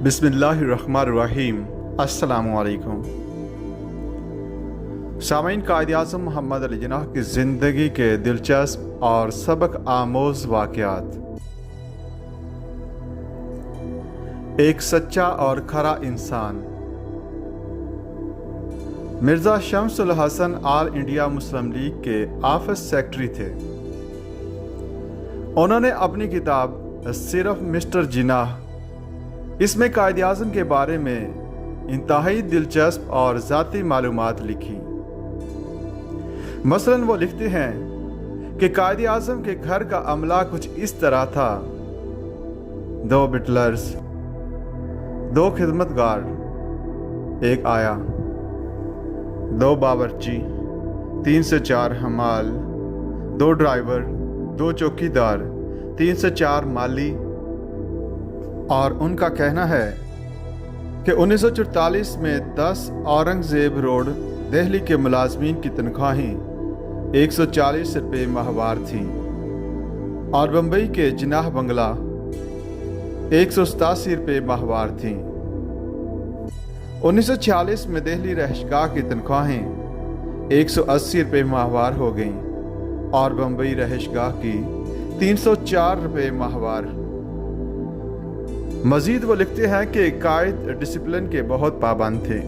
बिस्मिल्लाहिर्रहमानिर्रहीम। अस्सलामुअलैकुम। सामीन, कायद-ए-आज़म मोहम्मद अली जिन्नाह की ज़िंदगी के दिलचस्प और सबक आमोज़ वाक़यात। एक सच्चा और खरा इंसान। Mirza Shamsul Hasan All India Muslim League के ऑफिस सेक्रेटरी थे। उन्होंने अपनी किताब सिर्फ मिस्टर जिन्नाह, इसमें कायद-ए-आज़म के बारे में इंतहाई दिलचस्प और ज़ाती मालूमात लिखी। मसलन वो लिखते हैं कि कायद-ए-आज़म के घर का अमला कुछ इस तरह था: 2 बिटलर्स, 2 खिदमतगार, 1 आया, 2 बावर्ची, 3 से 4 हमाल, 2 ड्राइवर, 2 चौकीदार, 3 से 4 माली। और उनका कहना है कि 1944 में 10 औरंगज़ेब रोड दिल्ली के मुलाजमीन की तनख्वाहें 140 रुपये माहवार थीं और बम्बई के जिन्नाह बंगला 187 रुपये माहवार थीं। 1946 में दिल्ली रहशगाह की तनख्वाहें 180 रुपये माहवार हो गईं और बम्बई रहशगाह की 304 रुपये माहवार। मजीद वो लिखते हैं कि कायद डिसिप्लिन के बहुत पाबंद थे,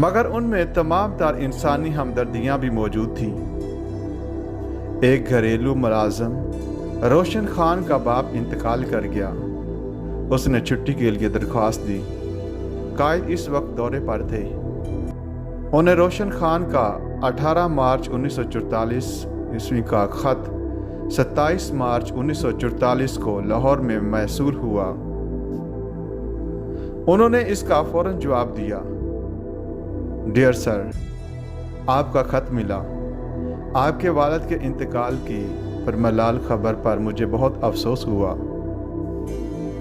मगर उनमें तमाम तर इंसानी हमदर्दियाँ भी मौजूद थीं। एक घरेलू मुलाजम रोशन खान का बाप इंतकाल कर गया। उसने छुट्टी के लिए दरख्वास्त दी। कायद इस वक्त दौरे पर थे। उन्हें रोशन खान का 18 मार्च 1944 ईस्वी का खत 27 मार्च 1944 को लाहौर में मैसूर हुआ। उन्होंने इसका फौरन जवाब दिया: डियर सर, आपका खत मिला। आपके वालिद के इंतकाल की परमलाल खबर पर मुझे बहुत अफसोस हुआ।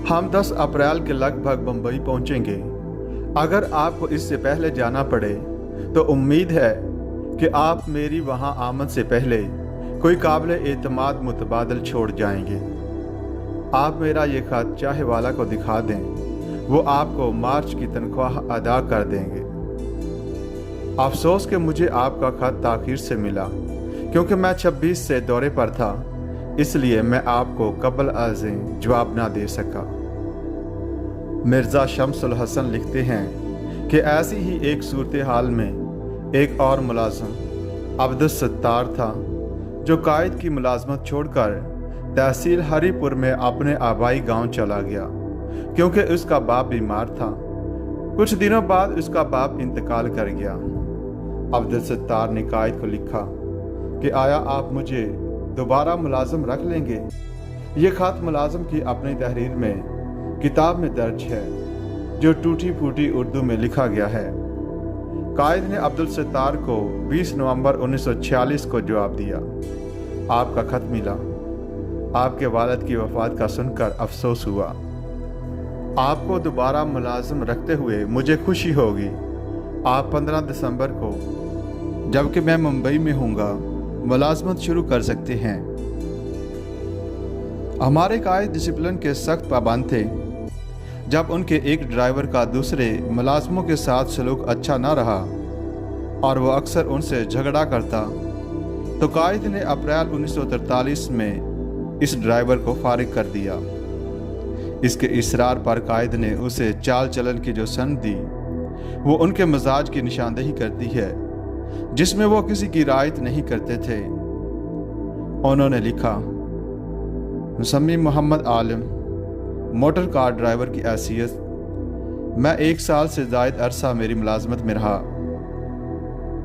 हम 10 अप्रैल के लगभग बम्बई पहुंचेंगे। अगर आपको इससे पहले जाना पड़े तो उम्मीद है कि आप मेरी वहां आमद से पहले कोई काबिल एतमाद मुतबादल छोड़ जाएंगे। आप मेरा ये खत चाहे वाला को दिखा दें, वो आपको मार्च की तनख्वाह अदा कर देंगे। अफसोस कि मुझे आपका खत ताख़ीर से मिला, क्योंकि मैं 26 से दौरे पर था, इसलिए मैं आपको कबल अज़ें जवाब ना दे सका। मिर्ज़ा शम्सुल हसन लिखते हैं कि ऐसी ही एक सूरत हाल में एक और मुलाज़म अब्दुस सत्तार था, जो कायद की मुलाजमत छोड़कर तहसील हरीपुर में अपने आबाई गांव चला गया, क्योंकि उसका बाप बीमार था। कुछ दिनों बाद उसका बाप इंतकाल कर गया। अब्दुल सत्तार ने कायद को लिखा कि आया आप मुझे दोबारा मुलाजम रख लेंगे। ये खत मुलाजम की अपनी तहरीर में किताब में दर्ज है, जो टूटी फूटी उर्दू में लिखा गया है। कायद ने अब्दुल सत्तार को 20 नवंबर 1946 को जवाब दिया: आपका खत मिला। आपके वालिद की वफ़ात का सुनकर अफसोस हुआ। आपको दोबारा मुलाजिम रखते हुए मुझे खुशी होगी। आप 15 दिसंबर को, जबकि मैं मुंबई में हूँगा, मुलाजमत शुरू कर सकते हैं। हमारे कायद डिसिप्लिन के सख्त पाबंद थे। जब उनके एक ड्राइवर का दूसरे मुलाजमों के साथ सलूक अच्छा ना रहा और वो अक्सर उनसे झगड़ा करता, तो कायद ने अप्रैल 1943 में इस ड्राइवर को फारिग कर दिया। इसके इसरार पर कायद ने उसे चाल चलन की जो सनद दी, वो उनके मजाज की निशानदेही करती है, जिसमें वो किसी की रियायत नहीं करते थे। उन्होंने लिखा: मुसम्मी मोहम्मद आलिम, मोटर कार ड्राइवर की हैसियत मैं 1 साल से ज़ायद अरसा मेरी मुलाजमत में रहा।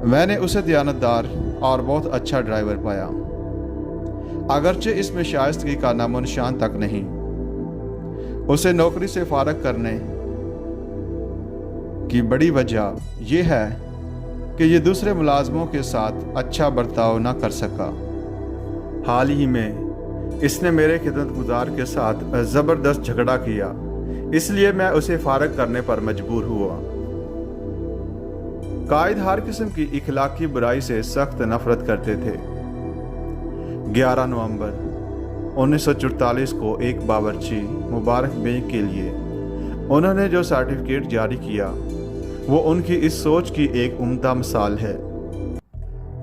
मैंने उसे दयानतदार और बहुत अच्छा ड्राइवर पाया, अगरचे इसमें शाइस्तगी का नामो निशान तक नहीं। उसे नौकरी से फारग करने की बड़ी वजह यह है कि ये दूसरे मुलाजमों के साथ अच्छा बर्ताव ना कर सका। हाल ही में इसने मेरे खिदमतगुजार के साथ ज़बरदस्त झगड़ा किया, इसलिए मैं उसे फारग करने पर मजबूर हुआ। कायद हर किस्म की इखलाकी बुराई से सख्त नफरत करते थे। 11 नवंबर 1944 को एक बावर्ची मुबारक बेग के लिए उन्होंने जो सर्टिफिकेट जारी किया वो उनकी इस सोच की एक उम्दा मिसाल है।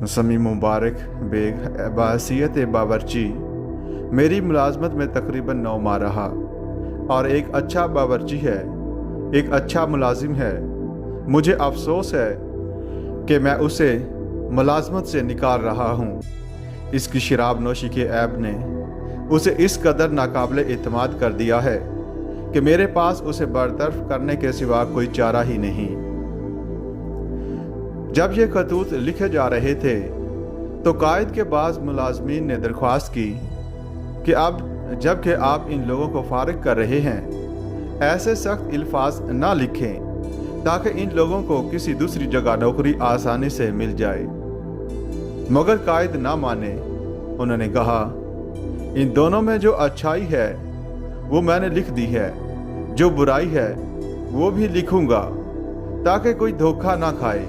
समी मुबारक बेग बहैसियत बावर्ची मेरी मुलाजमत में तकरीबन 9 माह रहा और एक अच्छा बावर्ची है, एक अच्छा मुलाजिम है। मुझे अफसोस है कि मैं उसे मुलाजमत से निकाल रहा हूँ। इसकी शराब नोशी के ऐब ने उसे इस कदर नाकाबिल एतमाद कर दिया है कि मेरे पास उसे बरतरफ करने के सिवा कोई चारा ही नहीं। जब ये खतूत लिखे जा रहे थे तो कायद के बाज़ मुलाजमीन ने दरख्वास्त की कि अब जबकि आप इन लोगों को फारिग कर रहे हैं, ऐसे सख्त अल्फाज ना लिखें ताकि इन लोगों को किसी दूसरी जगह नौकरी आसानी से मिल जाए। मगर कायद ना माने। उन्होंने कहा, इन दोनों में जो अच्छाई है वो मैंने लिख दी है, जो बुराई है वो भी लिखूंगा ताकि कोई धोखा ना खाए,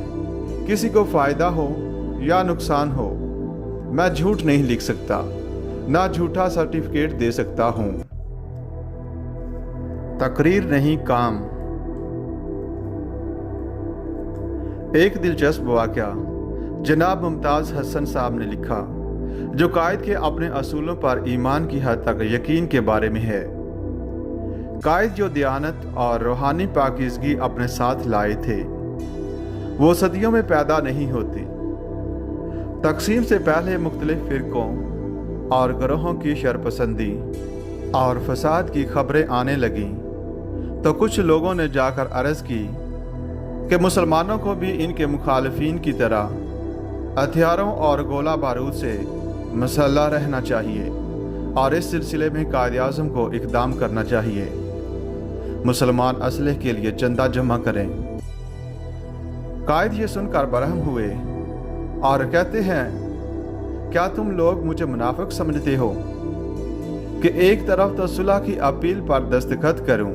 किसी को फ़ायदा हो या नुकसान हो। मैं झूठ नहीं लिख सकता, ना झूठा सर्टिफिकेट दे सकता हूँ। तकरीर नहीं काम। एक दिलचस्प वाक़या जनाब मुमताज़ हसन साहब ने लिखा, जो कायद के अपने असूलों पर ईमान की हद तक यकीन के बारे में है। कायद जो दियानत और रूहानी पाकीज़गी अपने साथ लाए थे वो सदियों में पैदा नहीं होती। तकसीम से पहले मुख्तलिफ फ़िरक़ों और ग्रोहों की शरपसंदी और फसाद की खबरें आने लगीं तो कुछ लोगों ने जाकर अर्ज़ की कि मुसलमानों को भी इनके मुखालिफिन की तरह हथियारों और गोला बारूद से मसल्ला रहना चाहिए और इस सिलसिले में कायद-ए-आज़म को इक़दाम करना चाहिए। मुसलमान असलहे के लिए चंदा जमा करें। कायद ये सुनकर बरहम हुए और कहते हैं, क्या तुम लोग मुझे मुनाफिक समझते हो कि एक तरफ तो सुलह की अपील पर दस्तखत करूं,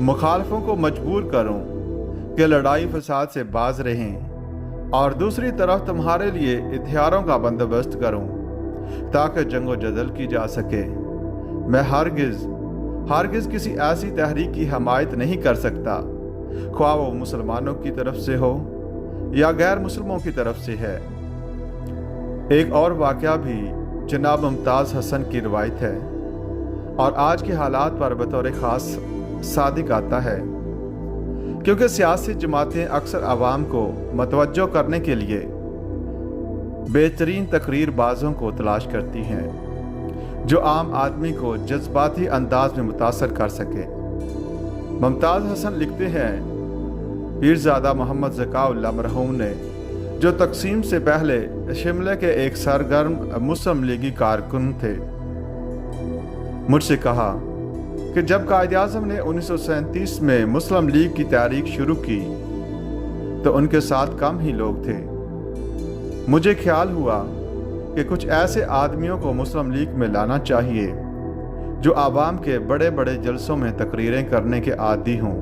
मुखालफों को मजबूर करूं कि लड़ाई फसाद से बाज रहें, और दूसरी तरफ तुम्हारे लिए हथियारों का बंदोबस्त करूं ताकि जंगो जदल की जा सके। मैं हरगिज़ किसी ऐसी तहरीक की हमायत नहीं कर सकता, ख्वाह वो मुसलमानों की तरफ से हो या गैर मुसलमानों की तरफ से है। एक और वाक़या भी जनाब मुमताज़ हसन की रिवायत है और आज के हालात पर बतौर ख़ास सादिक आता है, क्योंकि सियासी जमातें अक्सर आवाम को मतवज्जो करने के लिए बेहतरीन तकरीर बाज़ों को तलाश करती हैं जो आम आदमी को जज्बाती अंदाज में मुतासर कर सके। मुमताज़ हसन लिखते हैं, पीरज़ादा मोहम्मद ज़काउल्लाह मरहूम ने जो तकसीम से पहले शिमले के एक सरगर्म मुस्लिम लीगी कारकुन थे, मुझसे कहा कि जब कायद-ए-आज़म ने 1937 में मुस्लिम लीग की तहरीक शुरू की तो उनके साथ कम ही लोग थे। मुझे ख्याल हुआ कि कुछ ऐसे आदमियों को मुस्लिम लीग में लाना चाहिए जो आवाम के बड़े बड़े जलसों में तकरीरें करने के आदी हों।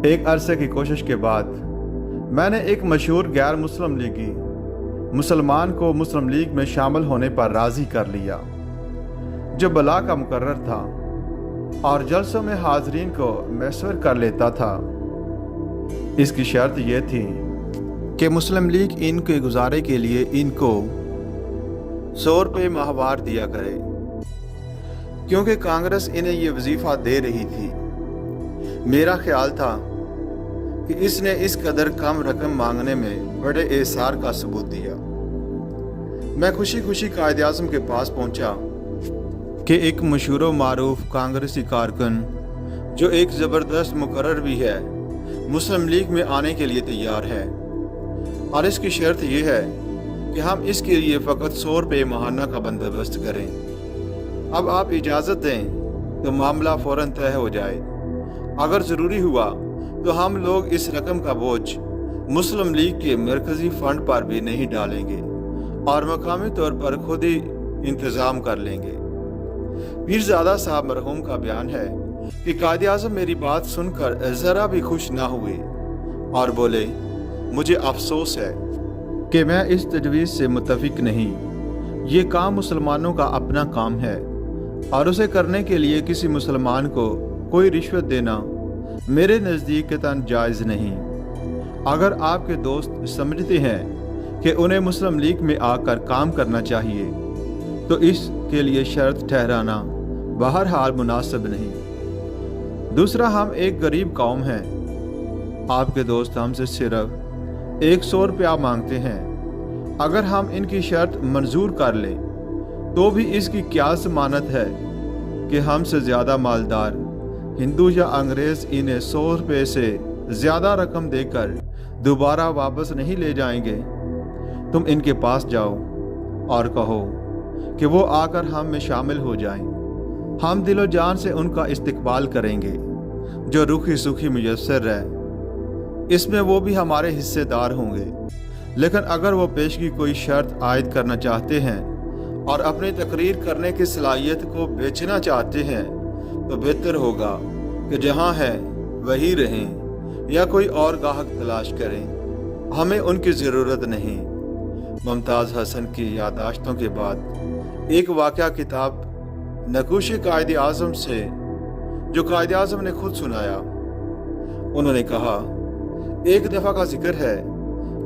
एक अरसे की कोशिश के बाद मैंने एक मशहूर गैर मुस्लिम लीगी मुसलमान को मुस्लिम लीग में शामिल होने पर राज़ी कर लिया, जो बला का मुकर्रर था और जलसों में हाज़रीन को मैसर कर लेता था। इसकी शर्त यह थी कि मुस्लिम लीग इनके गुजारे के लिए इनको 100 रुपये माहवार दिया करे, क्योंकि कांग्रेस इन्हें ये वजीफ़ा दे रही थी। मेरा ख्याल था कि इसने इस कदर कम रकम मांगने में बड़े एसार का सबूत दिया। मैं खुशी खुशी कायद-ए-आज़म के पास पहुंचा कि एक मशहूर मारूफ कांग्रेसी कारकुन, जो एक ज़बरदस्त मुकर्रर भी है, मुस्लिम लीग में आने के लिए तैयार है और इसकी शर्त यह है कि हम इसके लिए फ़कत 100 रुपये माहाना का बंदोबस्त करें। अब आप इजाज़त दें तो मामला फ़ौरन तय हो जाए। अगर ज़रूरी हुआ तो हम लोग इस रकम का बोझ मुस्लिम लीग के मरकज़ी फ़ंड पर भी नहीं डालेंगे और मकामी तौर पर खुद ही इंतज़ाम कर लेंगे। पीरज़ादा साहब मरहूम का बयान है कि कायद-ए-आज़म मेरी बात सुनकर ज़रा भी खुश ना हुए और बोले, मुझे अफसोस है कि मैं इस तजवीज़ से मुत्तफ़िक नहीं। ये काम मुसलमानों का अपना काम है और उसे करने के लिए किसी मुसलमान को कोई रिश्वत देना मेरे नज़दीक कतई जायज़ नहीं। अगर आपके दोस्त समझते हैं कि उन्हें मुस्लिम लीग में आकर काम करना चाहिए तो इसके लिए शर्त ठहराना बहरहाल मुनासिब नहीं। दूसरा, हम एक गरीब कौम हैं। आपके दोस्त हमसे सिर्फ 100 रुपया मांगते हैं। अगर हम इनकी शर्त मंजूर कर लें तो भी इसकी क्या ज़मानत है कि हमसे ज़्यादा मालदार हिंदू या अंग्रेज़ इन्हें 100 रुपये से ज़्यादा रकम देकर दोबारा वापस नहीं ले जाएंगे। तुम इनके पास जाओ और कहो कि वो आकर हम में शामिल हो जाएं। हम दिलो जान से उनका इस्तकबाल करेंगे। जो रुखी सुखी मुयस्सर है इसमें वो भी हमारे हिस्सेदार होंगे। लेकिन अगर वो पेशगी कोई शर्त आयद करना चाहते हैं और अपनी तकरीर करने की सलाहियत को बेचना चाहते हैं तो बेहतर होगा कि जहाँ है वही रहें या कोई और गाहक तलाश करें। हमें उनकी ज़रूरत नहीं। मुमताज़ हसन की यादाश्तों के बाद एक वाक़या किताब नकूश कायद आज़म से, जो कायद आज़म ने खुद सुनाया। उन्होंने कहा, एक दफ़ा का जिक्र है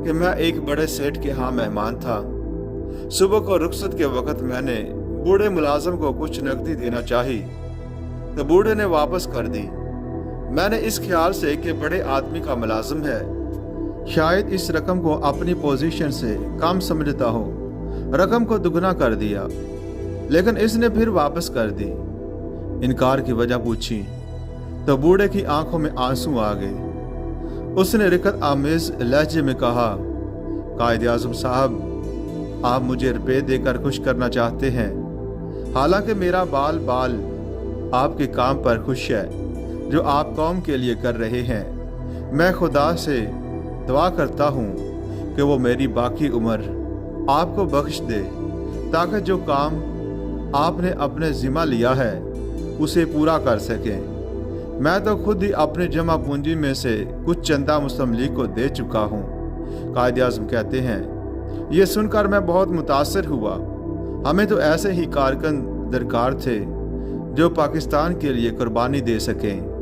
कि मैं एक बड़े सेठ के यहाँ मेहमान था। सुबह को रुखसत के वक़्त मैंने बूढ़े मुलाजिम को कुछ नकदी देना चाही तो बूढ़े ने वापस कर दी। मैंने इस ख्याल से कि बड़े आदमी का मुलाजिम है, शायद इस रकम को अपनी पोजीशन से कम समझता हो, रकम को दुगना कर दिया, लेकिन इसने फिर वापस कर दी। इनकार की वजह पूछी तो बूढ़े की आंखों में आंसू आ गए। उसने रिकत आमेज लहजे में कहा, कायद आज़म साहब, आप मुझे रुपये देकर खुश करना चाहते हैं, हालांकि मेरा बाल बाल आपके काम पर खुश है जो आप कौम के लिए कर रहे हैं। मैं खुदा से दुआ करता हूँ कि वो मेरी बाकी उम्र आपको बख्श दे ताकि जो काम आपने अपने ज़िम्मा लिया है उसे पूरा कर सकें। मैं तो खुद ही अपने जमा पूंजी में से कुछ चंदा मुस्लिम लीग को दे चुका हूँ। कायद आज़म कहते हैं, ये सुनकर मैं बहुत मुतासर हुआ। हमें तो ऐसे ही कारकुन दरकार थे जो पाकिस्तान के लिए कुर्बानी दे सकें।